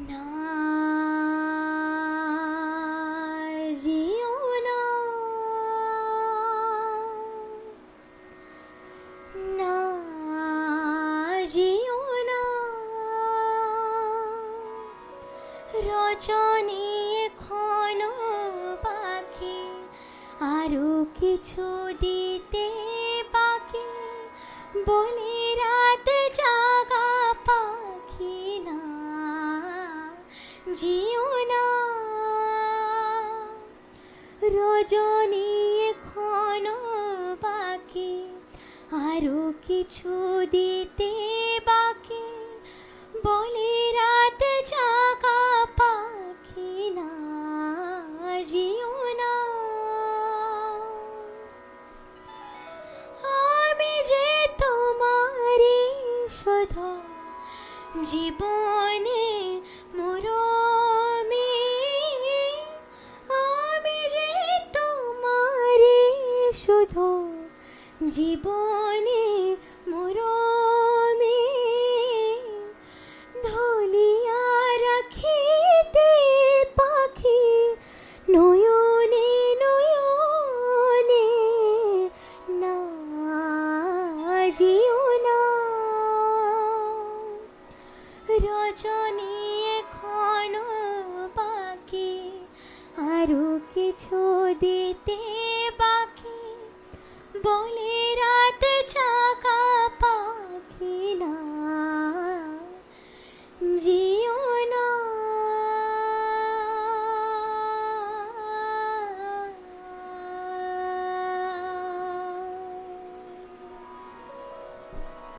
না যেও না, না যেও না, রজনী এখনো বাকি, আরো কিছু দিতে বাকি, বলে রাত জাগা পাখি। না যেও না, রজনী এখনো বাকি, আরো কিছু দিতে বাকি, বলে রাত জাগা পাখি। না যেও না, আমি যে তোমারই শুধু জীবনে মরমে, আমি যে তোমারই শুধু জীবনে মরমে, ধলিয়া রাখিতে পাখি নয়নে নয়নে। না যেও না, রজনী এখনো বাকি, আরো কিছু দিতে বাকি, বলে রাত জাগা পাখি। না যে